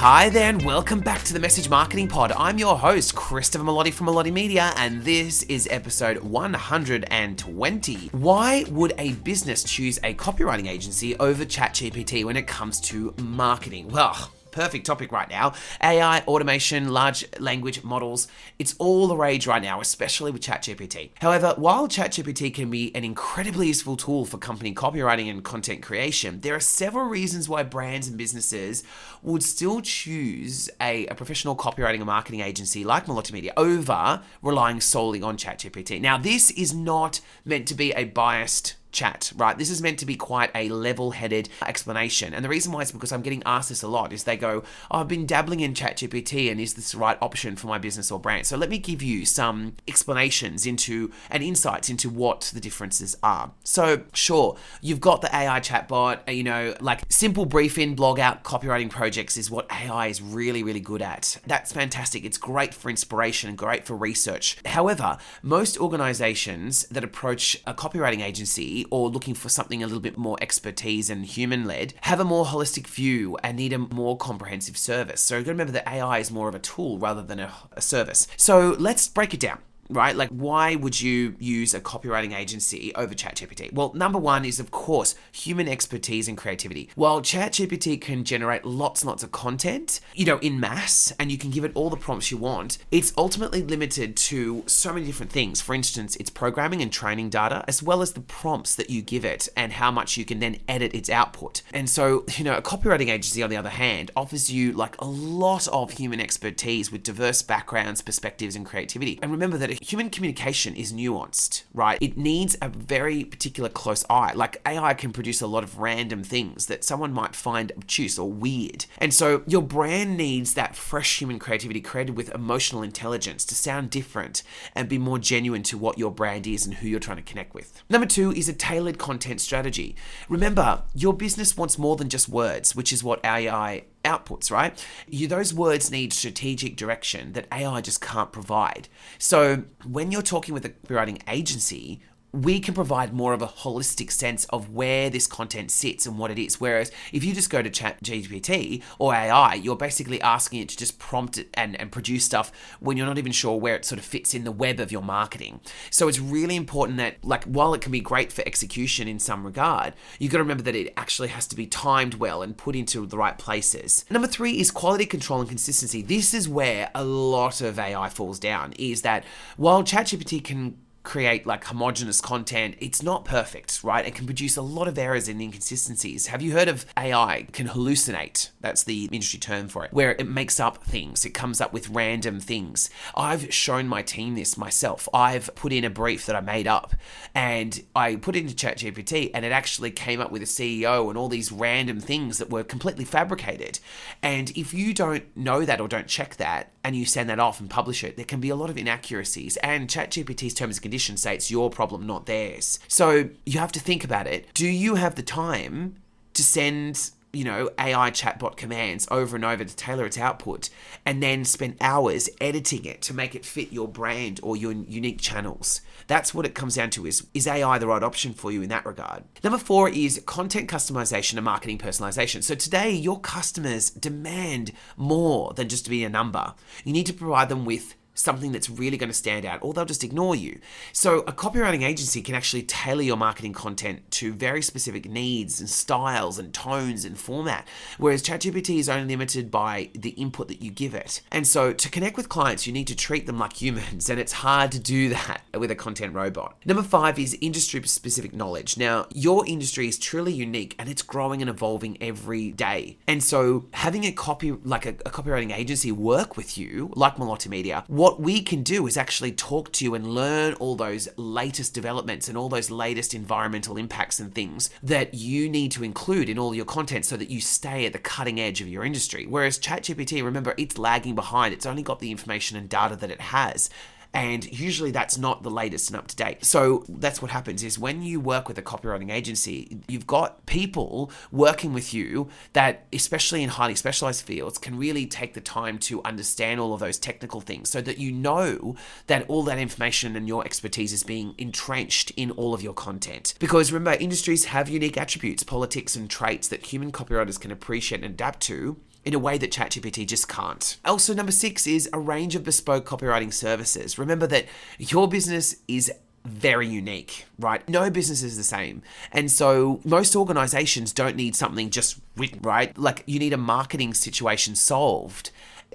Hi there and welcome back to the Message Marketing Pod. I'm your host, Christopher Melotti from Melotti Media, and this is episode 120. Why would a business choose a copywriting agency over ChatGPT when it comes to marketing? Well, perfect topic right now. AI, automation, large language models, it's all the rage right now, especially with ChatGPT. However, while ChatGPT can be an incredibly useful tool for company copywriting and content creation, there are several reasons why brands and businesses would still choose a professional copywriting and marketing agency like Melotti Media over relying solely on ChatGPT. Now, this is not meant to be a biased chat, right? This is meant to be quite a level-headed explanation. And the reason why is because I'm getting asked this a lot is they go, I've been dabbling in ChatGPT and is this the right option for my business or brand? So let me give you some explanations into and insights into what the differences are. So sure, you've got the AI chatbot, like simple brief-in, blog out copywriting projects is what AI is really, really good at. That's fantastic. It's great for inspiration and great for research. However, most organizations that approach a copywriting agency or looking for something a little bit more expertise and human-led, have a more holistic view and need a more comprehensive service. So you've got to remember that AI is more of a tool rather than a service. So let's break it down. Right? Like, why would you use a copywriting agency over ChatGPT? Well, number one is, of course, human expertise and creativity. While ChatGPT can generate lots and lots of content, in mass, and you can give it all the prompts you want, it's ultimately limited to so many different things. For instance, its programming and training data, as well as the prompts that you give it and how much you can then edit its output. And so, a copywriting agency, on the other hand, offers you like a lot of human expertise with diverse backgrounds, perspectives, and creativity. And remember that human communication is nuanced, right? It needs a very particular close eye. Like, AI can produce a lot of random things that someone might find obtuse or weird. And so your brand needs that fresh human creativity created with emotional intelligence to sound different and be more genuine to what your brand is and who you're trying to connect with. Number two is a tailored content strategy. Remember, your business wants more than just words, which is what AI outputs, right? Those words need strategic direction that AI just can't provide. So when you're talking with a copywriting agency, we can provide more of a holistic sense of where this content sits and what it is. Whereas if you just go to ChatGPT or AI, you're basically asking it to just prompt it and produce stuff when you're not even sure where it sort of fits in the web of your marketing. So it's really important that, like, while it can be great for execution in some regard, you've got to remember that it actually has to be timed well and put into the right places. Number three is quality control and consistency. This is where a lot of AI falls down, is that while ChatGPT can create like homogenous content, it's not perfect, right? It can produce a lot of errors and inconsistencies. Have you heard of AI can hallucinate? That's the industry term for it, where it makes up things. It comes up with random things. I've shown my team this myself. I've put in a brief that I made up and I put it into ChatGPT and it actually came up with a CEO and all these random things that were completely fabricated. And if you don't know that or don't check that and you send that off and publish it, there can be a lot of inaccuracies, and ChatGPT's terms and conditions say it's your problem, not theirs. So you have to think about it. Do you have the time to send AI chatbot commands over and over to tailor its output and then spend hours editing it to make it fit your brand or your unique channels? That's what it comes down to, is AI the right option for you in that regard? Number four is content customization and marketing personalization. So today, your customers demand more than just to be a number. You need to provide them with something that's really going to stand out, or they'll just ignore you. So a copywriting agency can actually tailor your marketing content to very specific needs and styles and tones and format, whereas ChatGPT is only limited by the input that you give it. And so to connect with clients, you need to treat them like humans, and it's hard to do that with a content robot. Number five is industry-specific knowledge. Now, your industry is truly unique and it's growing and evolving every day. And so having a copywriting agency work with you, like Melotti Media, what we can do is actually talk to you and learn all those latest developments and all those latest environmental impacts and things that you need to include in all your content so that you stay at the cutting edge of your industry. Whereas ChatGPT, remember, it's lagging behind. It's only got the information and data that it has. And usually that's not the latest and up to date. So that's what happens is when you work with a copywriting agency, you've got people working with you that, especially in highly specialized fields, can really take the time to understand all of those technical things so that you know that all that information and your expertise is being entrenched in all of your content. Because remember, industries have unique attributes, politics, and traits that human copywriters can appreciate and adapt to, in a way that ChatGPT just can't. Also, number 6 is a range of bespoke copywriting services. Remember that your business is very unique, right? No business is the same. And so most organizations don't need something just written, right? Like you need a marketing situation solved.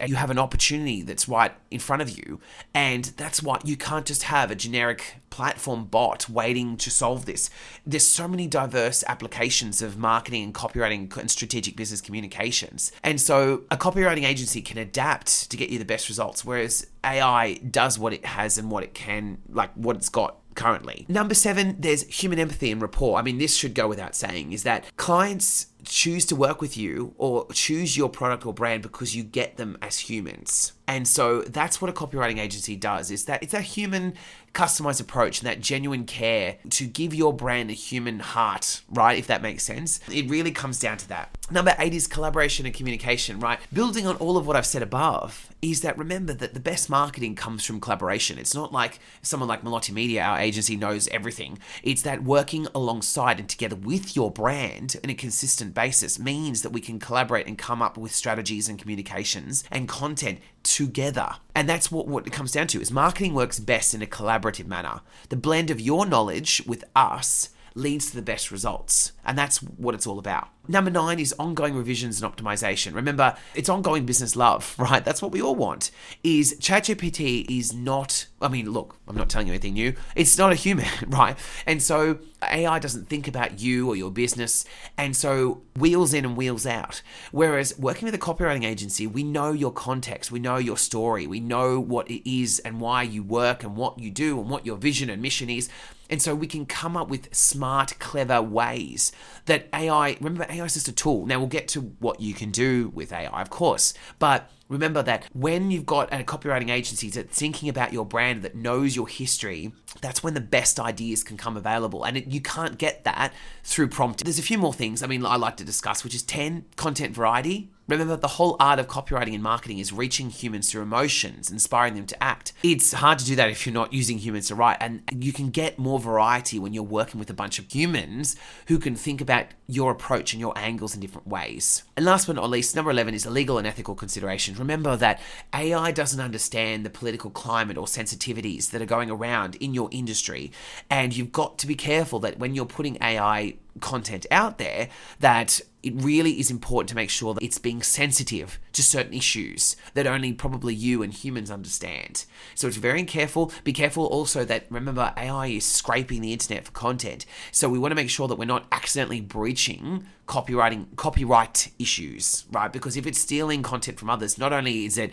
You have an opportunity that's right in front of you. And that's why you can't just have a generic platform bot waiting to solve this. There's so many diverse applications of marketing and copywriting and strategic business communications. And so a copywriting agency can adapt to get you the best results, whereas AI does what it has and what it can, like what it's got currently. Number 7, there's human empathy and rapport. I mean, this should go without saying, is that clients choose to work with you or choose your product or brand because you get them as humans. And so that's what a copywriting agency does, is that it's a human customized approach and that genuine care to give your brand a human heart, right? If that makes sense. It really comes down to that. Number 8 is collaboration and communication, right? Building on all of what I've said above is that remember that the best marketing comes from collaboration. It's not like someone like Multimedia, our agency, knows everything. It's that working alongside and together with your brand in a consistent basis means that we can collaborate and come up with strategies and communications and content together. And that's what it comes down to, is marketing works best in a collaborative manner. The blend of your knowledge with us leads to the best results. And that's what it's all about. Number 9 is ongoing revisions and optimization. Remember, it's ongoing business love, right? That's what we all want. Is ChatGPT is not, I mean, look, I'm not telling you anything new. It's not a human, right? And so AI doesn't think about you or your business. And so wheels in and wheels out. Whereas working with a copywriting agency, we know your context, we know your story, we know what it is and why you work and what you do and what your vision and mission is. And so we can come up with smart, clever ways that AI, remember, AI is just a tool. Now we'll get to what you can do with AI, of course, but remember that when you've got a copywriting agency that's thinking about your brand, that knows your history, that's when the best ideas can come available. And you can't get that through prompt. There's a few more things I like to discuss, which is 10, content variety. Remember, the whole art of copywriting and marketing is reaching humans through emotions, inspiring them to act. It's hard to do that if you're not using humans to write, and you can get more variety when you're working with a bunch of humans who can think about your approach and your angles in different ways. And last but not least, number 11 is legal and ethical considerations. Remember that AI doesn't understand the political climate or sensitivities that are going around in your industry, and you've got to be careful that when you're putting AI content out there, that it really is important to make sure that it's being sensitive to certain issues that only probably you and humans understand. So it's very careful. Be careful also that, remember, AI is scraping the internet for content. So we want to make sure that we're not accidentally breaching copyright issues, right? Because if it's stealing content from others, not only is it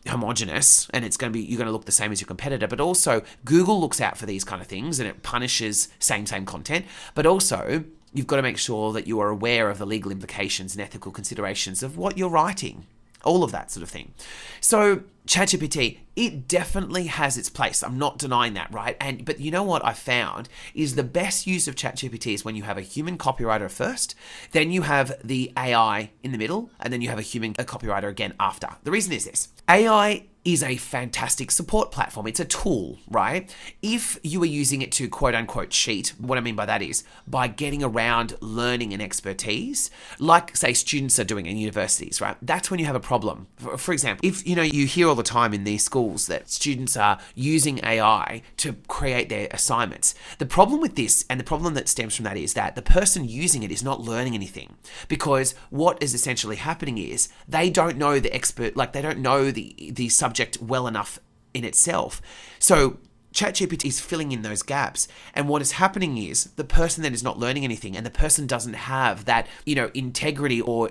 homogenous and you're going to look the same as your competitor, but also Google looks out for these kind of things and it punishes same content, but also you've got to make sure that you are aware of the legal implications and ethical considerations of what you're writing, all of that sort of thing. So ChatGPT, it definitely has its place. I'm not denying that, right? But you know what I found is the best use of ChatGPT is when you have a human copywriter first, then you have the AI in the middle, and then you have a copywriter again after. The reason is this. AI is a fantastic support platform. It's a tool, right? If you are using it to quote unquote cheat, what I mean by that is by getting around learning and expertise, like say students are doing in universities, right? That's when you have a problem. For example, if you hear all the time in these schools that students are using AI to create their assignments. The problem with this and the problem that stems from that is that the person using it is not learning anything, because what is essentially happening is they don't know the expert, like they don't know the subject well enough in itself. So ChatGPT is filling in those gaps. And what is happening is the person then is not learning anything, and the person doesn't have that, integrity or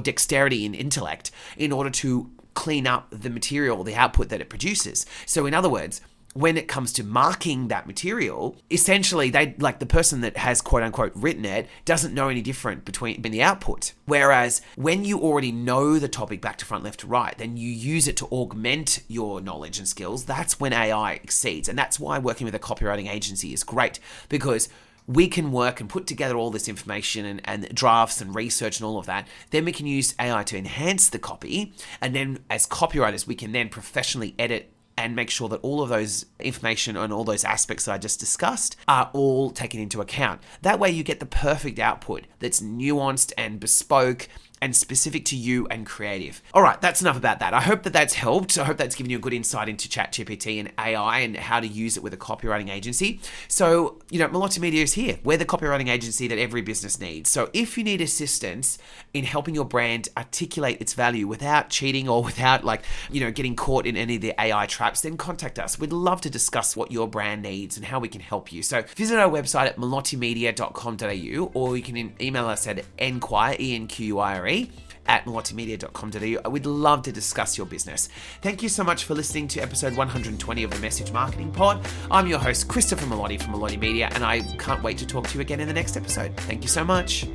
dexterity in intellect in order to clean up the material, the output that it produces. So in other words, when it comes to marking that material, essentially the person that has quote unquote written it doesn't know any different between the output. Whereas when you already know the topic back to front, left to right, then you use it to augment your knowledge and skills. That's when AI exceeds. And that's why working with a copywriting agency is great, because we can work and put together all this information and drafts and research and all of that. Then we can use AI to enhance the copy. And then as copywriters, we can then professionally edit and make sure that all of those information and all those aspects that I just discussed are all taken into account. That way you get the perfect output that's nuanced and bespoke and specific to you and creative. All right, that's enough about that. I hope that that's helped. I hope that's given you a good insight into ChatGPT and AI and how to use it with a copywriting agency. So, Multimedia is here. We're the copywriting agency that every business needs. So if you need assistance in helping your brand articulate its value without cheating or without getting caught in any of the AI traps, then contact us. We'd love to discuss what your brand needs and how we can help you. So visit our website at multimedia.com.au, or you can email us at enquire, at multimedia.com.au. We'd love to discuss your business. Thank you so much for listening to episode 120 of the Message Marketing Pod. I'm your host, Christopher Melotti from Melotti Media, and I can't wait to talk to you again in the next episode. Thank you so much.